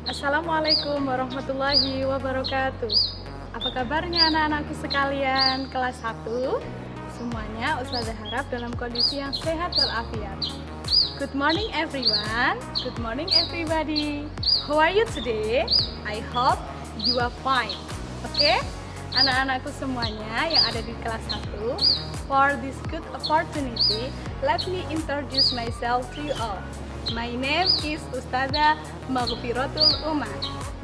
Assalamualaikum warahmatullahi wabarakatuh. Apa kabarnya anak-anakku sekalian kelas 1? Semuanya Ustazah harap dalam kondisi yang sehat walafiat. Good morning everyone. Good morning everybody. How are you today? I hope you are fine. Okay? Anak-anakku semuanya yang ada di kelas 1, for this good opportunity, let me introduce myself to you all. My name is Ustazah Maghfiratul Umar.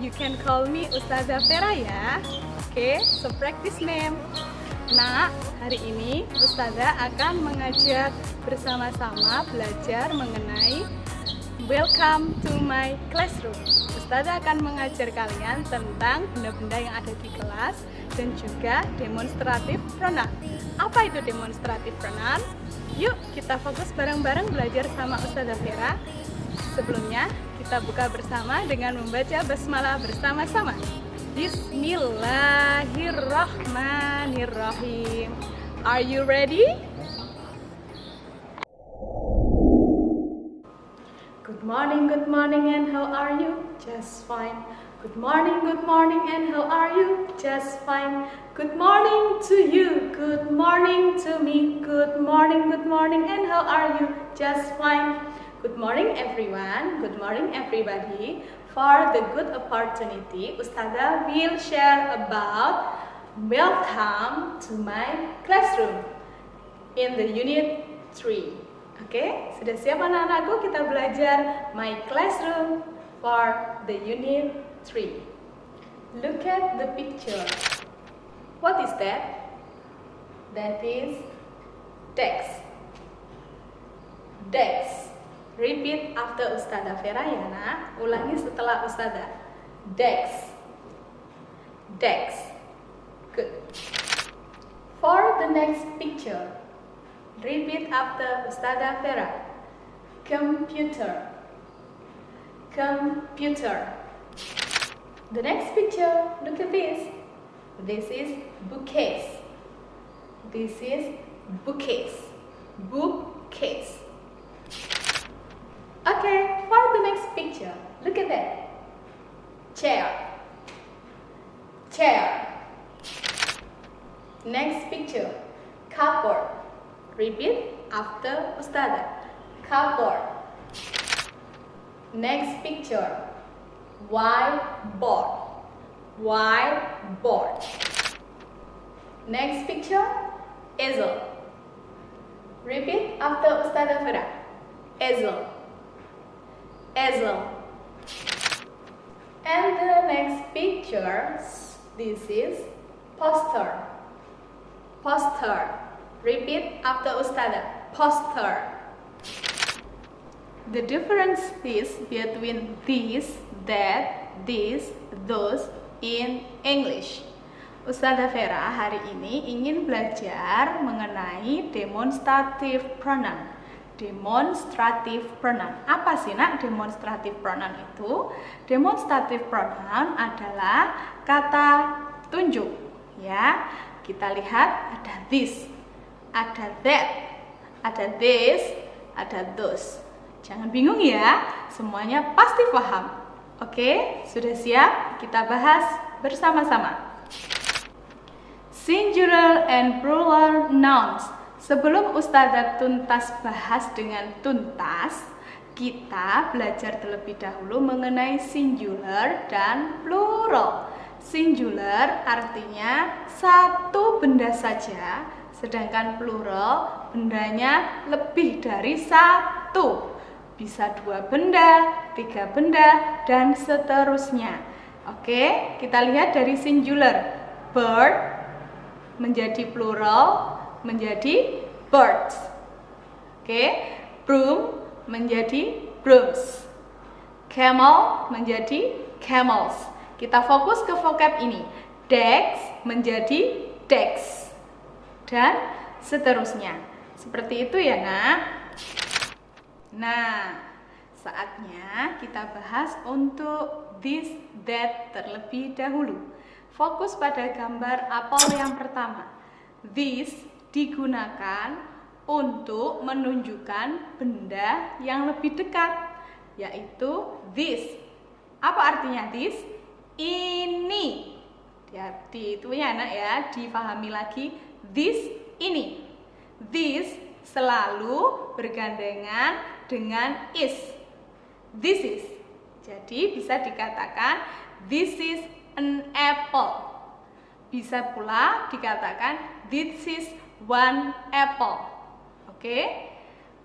You can call me Ustazah Vera ya. Oke, so practice name. Nah, hari ini Ustazah akan mengajak bersama-sama belajar mengenai welcome to my classroom. Ustazah akan mengajar kalian tentang benda-benda yang ada di kelas dan juga demonstratif pronoun. Apa itu demonstratif pronoun? Yuk kita fokus bareng-bareng belajar sama Ustazah Vera. Sebelumnya kita buka bersama dengan membaca basmalah bersama-sama. Bismillahirrahmanirrahim. Are you ready? Good morning and how are you? Just fine. Good morning and how are you? Just fine. Good morning to you. Good morning to me. Good morning and how are you? Just fine. Good morning everyone. Good morning everybody. For the good opportunity, Ustazah will share about welcome to my classroom in the unit 3. Oke, sudah siap anak-anakku? Kita belajar my classroom for the unit 3. Look at the picture. What is that? That is desk. Desk. Repeat after Ustazah Vera ya nak. Ulangi setelah Ustazah. Desk. Desk. Good. For the next picture, repeat after Ustazah Vera. Computer. Computer. The next picture, look at this. This is bookcase. This is bookcase. Bookcase. Okay, for the next picture, look at that. Chair. Chair. Next picture, cupboard. Repeat after Ustazah. Cupboard. Next picture, whiteboard. Whiteboard. Next picture, easel. Repeat after Ustazah Vera. Easel. Easel. And the next picture, this is poster. Poster. Repeat after Ustazah. Poster. The difference is between this, that, this, those in English. Ustazah Vera hari ini ingin belajar mengenai demonstrative pronoun. Demonstrative pronoun. Apa sih nak demonstrative pronoun itu? Demonstrative pronoun adalah kata tunjuk. Ya, kita lihat ada this, ada that, ada this, ada those. Jangan bingung ya, semuanya pasti paham. Oke, sudah siap? Kita bahas bersama-sama. Singular and plural nouns. Sebelum Ustazah tuntas bahas dengan tuntas, kita belajar terlebih dahulu mengenai singular dan plural. Singular artinya satu benda saja, sedangkan plural bendanya lebih dari satu. Bisa 2 benda, 3 benda, dan seterusnya. Oke, kita lihat dari singular. Bird menjadi plural, menjadi birds. Oke, broom menjadi brooms. Camel menjadi camels. Kita fokus ke vocab ini. Desk menjadi decks. Dan seterusnya. Seperti itu ya nak. Nah, Saatnya kita bahas untuk this, that terlebih dahulu. Fokus pada gambar apel yang pertama. This digunakan untuk menunjukkan benda yang lebih dekat, yaitu this. Apa artinya this? Ini. Jadi itu ya anak ya, dipahami lagi. This, ini. This selalu bergandengan dengan is. This is. Jadi bisa dikatakan this is an apple. Bisa pula dikatakan this is one apple. Oke?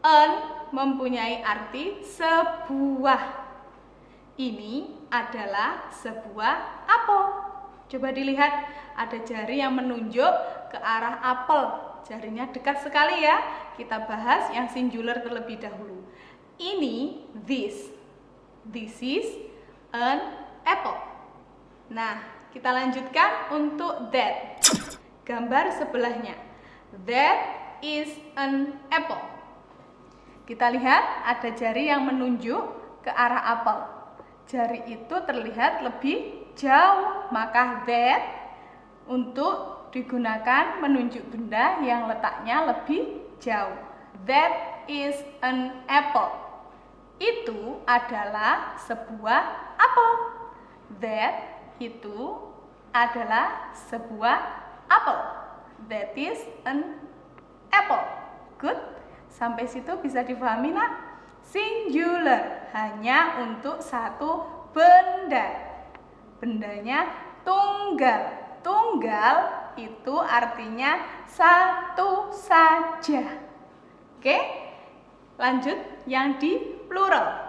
An mempunyai arti sebuah. Ini adalah sebuah apel. Coba dilihat, ada jari yang menunjuk ke arah apel. Jarinya dekat sekali ya. Kita bahas yang singular terlebih dahulu. Ini this. This is an apple. Nah, kita lanjutkan untuk that. Gambar sebelahnya. That is an apple. Kita lihat ada jari yang menunjuk ke arah apel. Jari itu terlihat lebih jauh, maka that untuk digunakan menunjuk benda yang letaknya lebih jauh. That is an apple. Itu adalah sebuah apel. That itu adalah sebuah apel. That is an apple. Good. Sampai situ bisa dipahami nak? Singular, hanya untuk satu benda. Bendanya tunggal. Tunggal itu artinya satu saja. Oke? Lanjut yang di plural.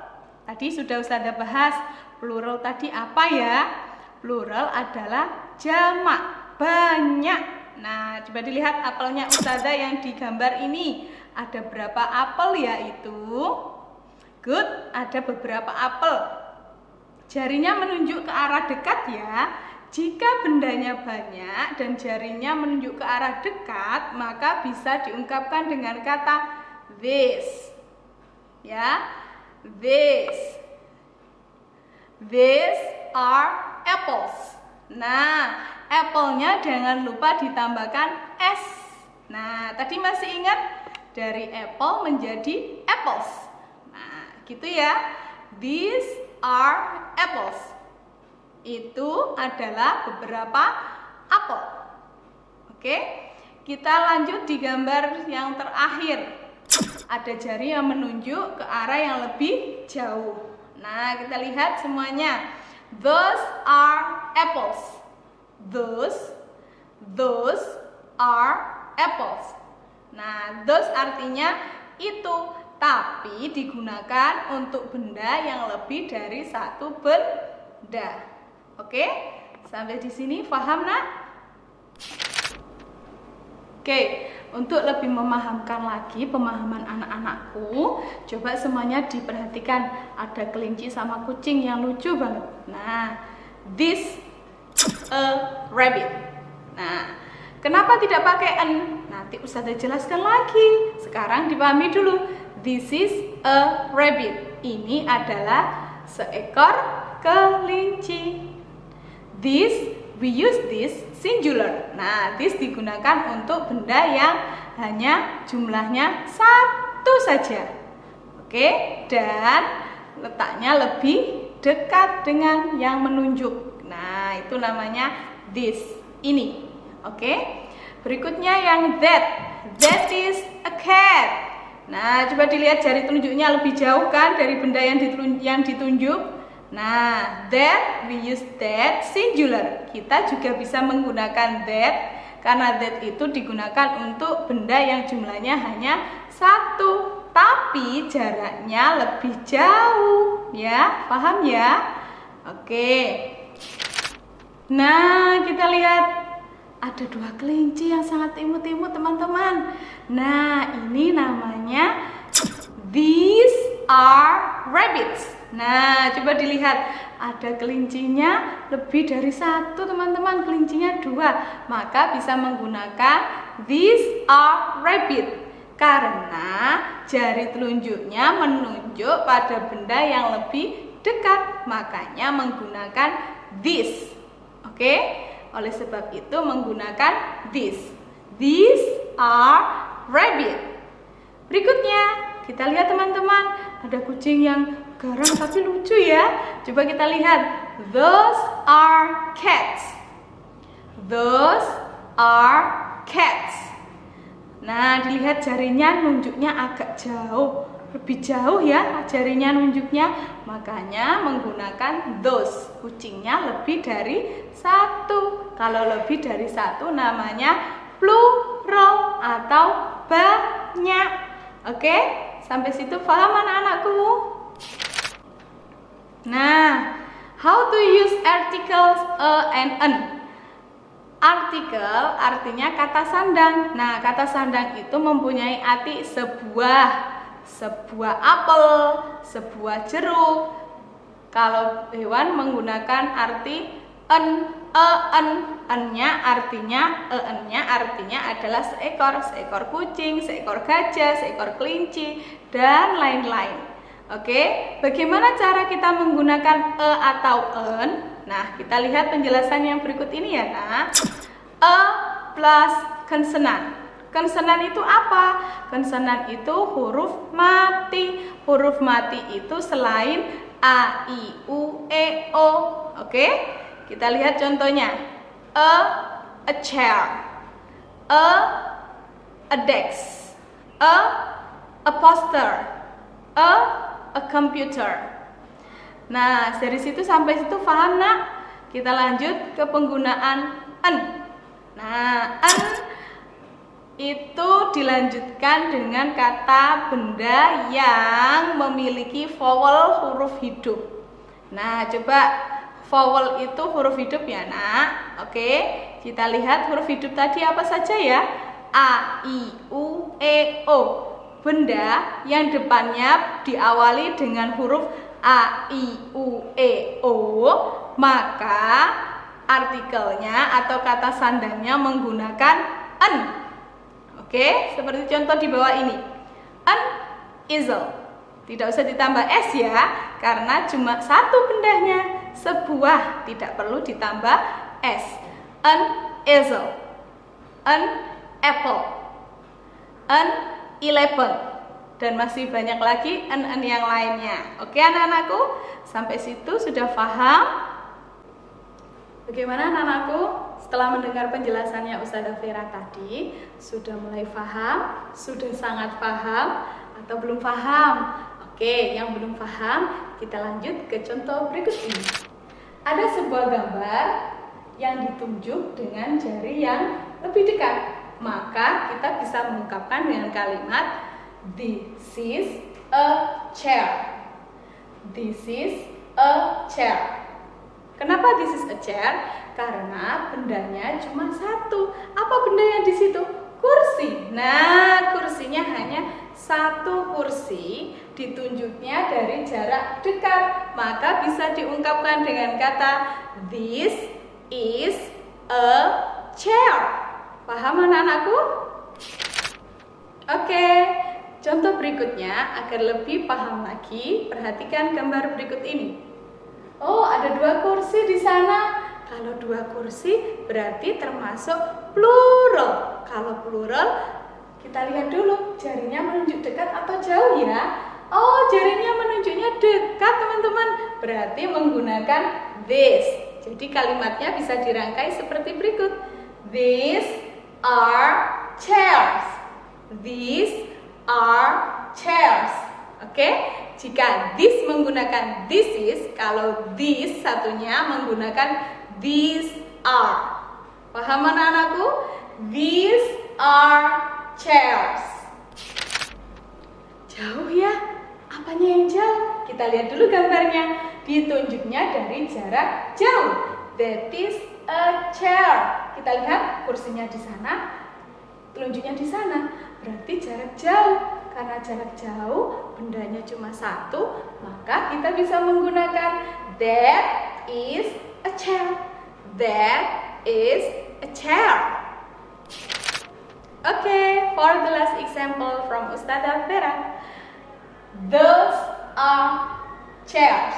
Tadi sudah Ustazah bahas. Plural tadi apa ya? Plural adalah jamak, banyak. Nah, coba dilihat apelnya Ustazah yang digambar ini. Ada berapa apel yaitu? Good, ada beberapa apel. Jarinya menunjuk ke arah dekat ya. Jika bendanya banyak dan jarinya menunjuk ke arah dekat, maka bisa diungkapkan dengan kata this. Ya, this. These are apples. Nah, apelnya jangan lupa ditambahkan s. Nah, tadi masih ingat dari apple menjadi apples. Gitu ya. These are apples. Itu adalah beberapa apel. Oke? Kita lanjut di gambar yang terakhir. Ada jari yang menunjuk ke arah yang lebih jauh. Nah, kita lihat semuanya. Those are apples. Those are apples. Nah, those artinya itu, tapi digunakan untuk benda yang lebih dari satu benda. Oke? Sampai di sini paham nak? Oke, untuk lebih memahamkan lagi pemahaman anak-anakku, coba semuanya diperhatikan. Ada kelinci sama kucing yang lucu banget. Nah, this a rabbit. Nah, kenapa tidak pakai an? Nanti Ustazah jelaskan lagi. Sekarang dipahami dulu. This is a rabbit. Ini adalah seekor kelinci. This, we use this singular. Nah, this digunakan untuk benda yang hanya jumlahnya satu saja. Oke, dan letaknya lebih dekat dengan yang menunjuk. Nah, itu namanya this, ini. Oke, berikutnya yang that. That is a cat. Nah, coba dilihat jari telunjuknya lebih jauh kan dari benda yang ditunjuk. Nah, that, we use that singular. Kita juga bisa menggunakan that, karena that itu digunakan untuk benda yang jumlahnya hanya satu, tapi jaraknya lebih jauh. Ya, paham ya? Oke. Nah, kita lihat ada dua kelinci yang sangat imut-imut teman-teman. Nah, ini namanya these are rabbits. Nah, coba dilihat, ada kelincinya lebih dari satu teman-teman, kelincinya dua. Maka bisa menggunakan these are rabbit. Karena jari telunjuknya menunjuk pada benda yang lebih dekat, makanya menggunakan this. Oke? Oleh sebab itu menggunakan this. These are rabbit. Berikutnya, kita lihat teman-teman, ada kucing yang garang tapi lucu ya. Coba kita lihat. Those are cats. Those are cats. Nah, dilihat jarinya nunjuknya agak jauh, lebih jauh ya jarinya nunjuknya, makanya menggunakan those. Kucingnya lebih dari satu. Kalau lebih dari satu namanya plural atau banyak. Oke, sampai situ paham anak-anakku? Nah, how to use articles a and an. Artikel artinya kata sandang. Nah, kata sandang itu mempunyai arti sebuah apel, sebuah jeruk. Kalau hewan menggunakan arti en, en-nya artinya adalah seekor kucing, seekor gajah, seekor kelinci, dan lain-lain. Oke, bagaimana cara kita menggunakan atau en? Nah, kita lihat penjelasan yang berikut ini ya, Nak. A plus konsonan. Konsonan itu apa? Konsonan itu huruf mati. Huruf mati itu selain A, I, U, E, O. Oke? Kita lihat contohnya. A chair. A desk. A poster. A computer. Nah, dari situ sampai situ paham, Nak? Kita lanjut ke penggunaan en. Nah, en itu dilanjutkan dengan kata benda yang memiliki vowel huruf hidup. Nah, coba vowel itu huruf hidup ya, Nak. Oke, kita lihat huruf hidup tadi apa saja ya? A, I, U, E, O. Benda yang depannya diawali dengan huruf A, I, U, E, O, maka artikelnya atau kata sandangnya menggunakan en. Oke, seperti contoh di bawah ini. An easel. Tidak usah ditambah s ya, karena cuma satu bendanya. Sebuah, tidak perlu ditambah s. An easel. An apple. An 11. Dan masih banyak lagi en yang lainnya. Oke anak-anakku, sampai situ sudah paham? Bagaimana anak-anakku? Setelah mendengar penjelasannya Ustazah Vera tadi, sudah mulai paham? Sudah sangat paham? Atau belum paham? Oke, yang belum paham, kita lanjut ke contoh berikut ini. Ada sebuah gambar yang ditunjuk dengan jari yang lebih dekat. Maka kita bisa mengungkapkan dengan kalimat this is a chair. This is a chair. Kenapa this is a chair? Karena bendanya cuma satu. Apa bendanya di situ? Kursi. Nah, kursinya hanya satu kursi, ditunjuknya dari jarak dekat. Maka bisa diungkapkan dengan kata this is a chair. Paham anak-anakku? Oke. Contoh berikutnya, agar lebih paham lagi, perhatikan gambar berikut ini. Oh, ada dua kursi di sana. Kalau dua kursi berarti termasuk plural. Kalau plural, kita lihat dulu jarinya menunjuk dekat atau jauh ya. Oh, jarinya menunjuknya dekat teman-teman. Berarti menggunakan this. Jadi kalimatnya bisa dirangkai seperti berikut. These are chairs. These are chairs. Oke, jika this menggunakan this is, kalau this satunya menggunakan these are. Paham anak-anakku? These are chairs. Jauh ya? Apanya yang jauh? Kita lihat dulu gambarnya. Ditunjuknya dari jarak jauh. That is a chair. Kita lihat kursinya di sana, telunjuknya di sana. Berarti jarak jauh. Karena jarak jauh, bendanya cuma satu, maka kita bisa menggunakan that is a chair. That is a chair. Okay, for the last example from Ustadzah Vera. Those are chairs.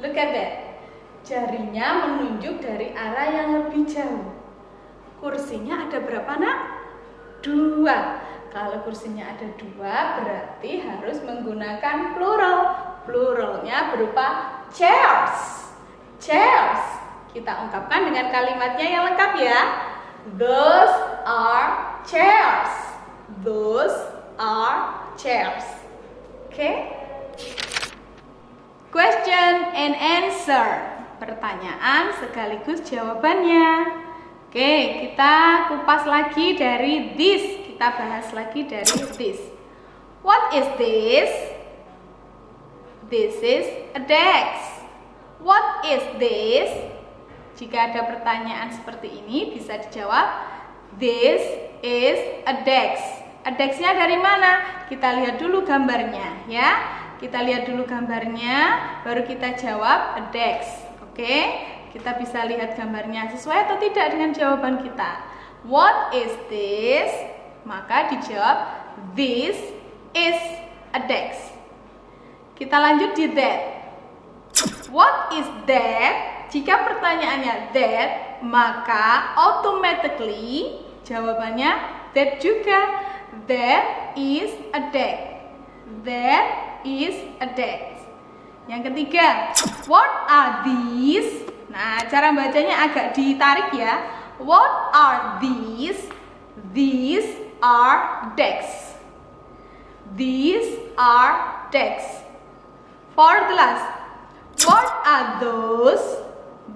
Look at that. Jarinya menunjuk dari arah yang lebih jauh. Kursinya ada berapa, nak? 2. Kalau kursinya ada 2, berarti harus menggunakan plural. Pluralnya berupa chairs. Chairs. Kita ungkapkan dengan kalimatnya yang lengkap ya. Those are chairs. Those are chairs. Okay? Question and answer. Pertanyaan sekaligus jawabannya. Oke, kita kupas lagi dari this. Kita bahas lagi dari this. What is this? This is a desk. What is this? Jika ada pertanyaan seperti ini bisa dijawab this is a desk. A desk-nya dari mana? Kita lihat dulu gambarnya ya. Kita lihat dulu gambarnya baru kita jawab a desk. Oke? Kita bisa lihat gambarnya sesuai atau tidak dengan jawaban kita. What is this? Maka dijawab this is a desk. Kita lanjut di that. What is that? Jika pertanyaannya that, maka automatically jawabannya that juga. That is a desk. That is a desk. Yang ketiga, what are these? Nah, cara bacanya agak ditarik ya. What are these? These are desks. These are desks. For the last, what are those?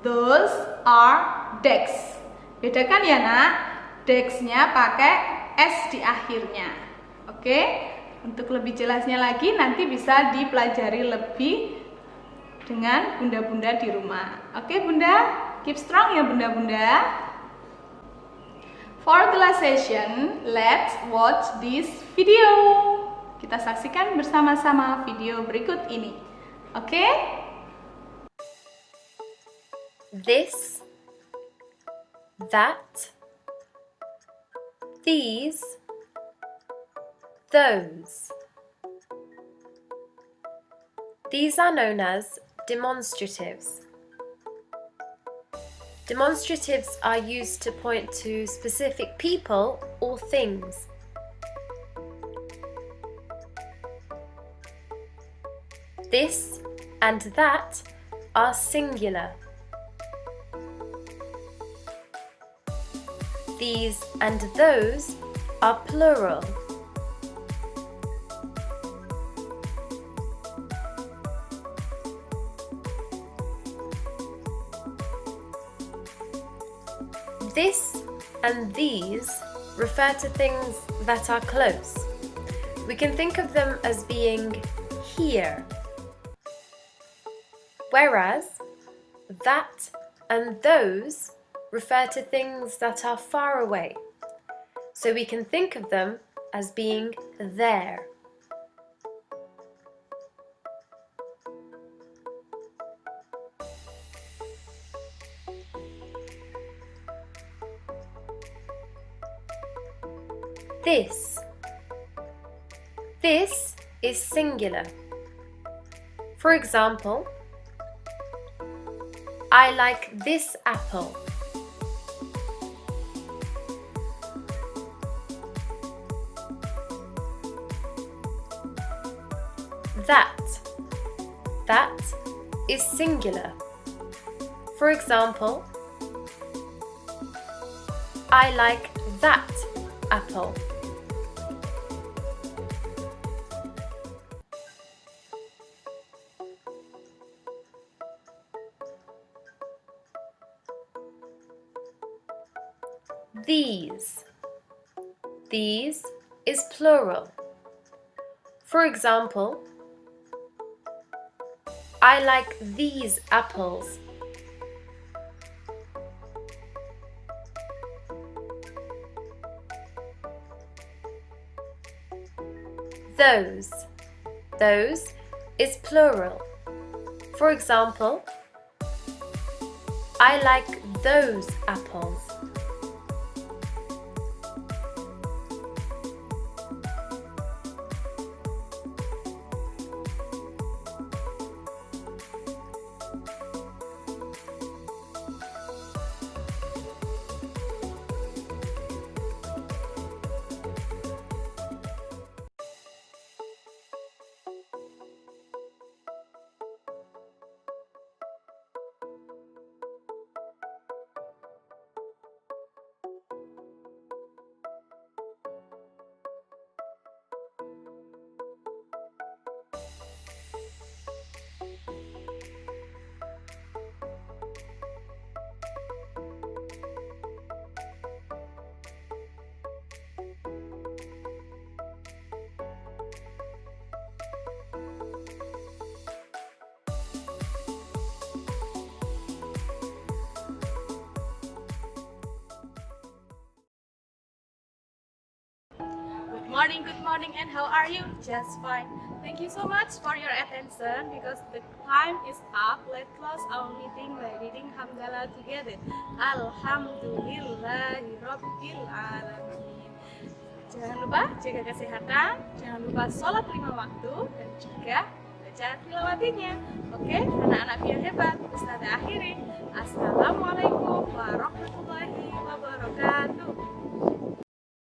Those are desks. Bedakan ya nak, desk-nya pakai S di akhirnya. Oke? Untuk lebih jelasnya lagi nanti bisa dipelajari lebih dengan bunda-bunda di rumah. Oke bunda, keep strong ya bunda-bunda. For the last session, let's watch this video. Kita saksikan bersama-sama video berikut ini. Oke? This, that, these, those. These are known as demonstratives. Demonstratives are used to point to specific people or things. This and that are singular. These and those are plural. This and these refer to things that are close. We can think of them as being here. Whereas that and those refer to things that are far away. So we can think of them as being there. This is singular. For example, I like this apple. That is singular. For example, I like that apple. These is plural. For example, I like these apples. Those is plural. For example, I like those apples. Good morning, and how are you? Just fine. Thank you so much for your attention. Because the time is up, let's close our meeting by reading Hamdalah together. Alhamdulillahirobbil alamin. Jangan lupa jaga kesehatan, jangan lupa sholat 5 waktu, dan juga baca tilawatinya. Oke, anak-anak biar hebat. Ustazah akhiri.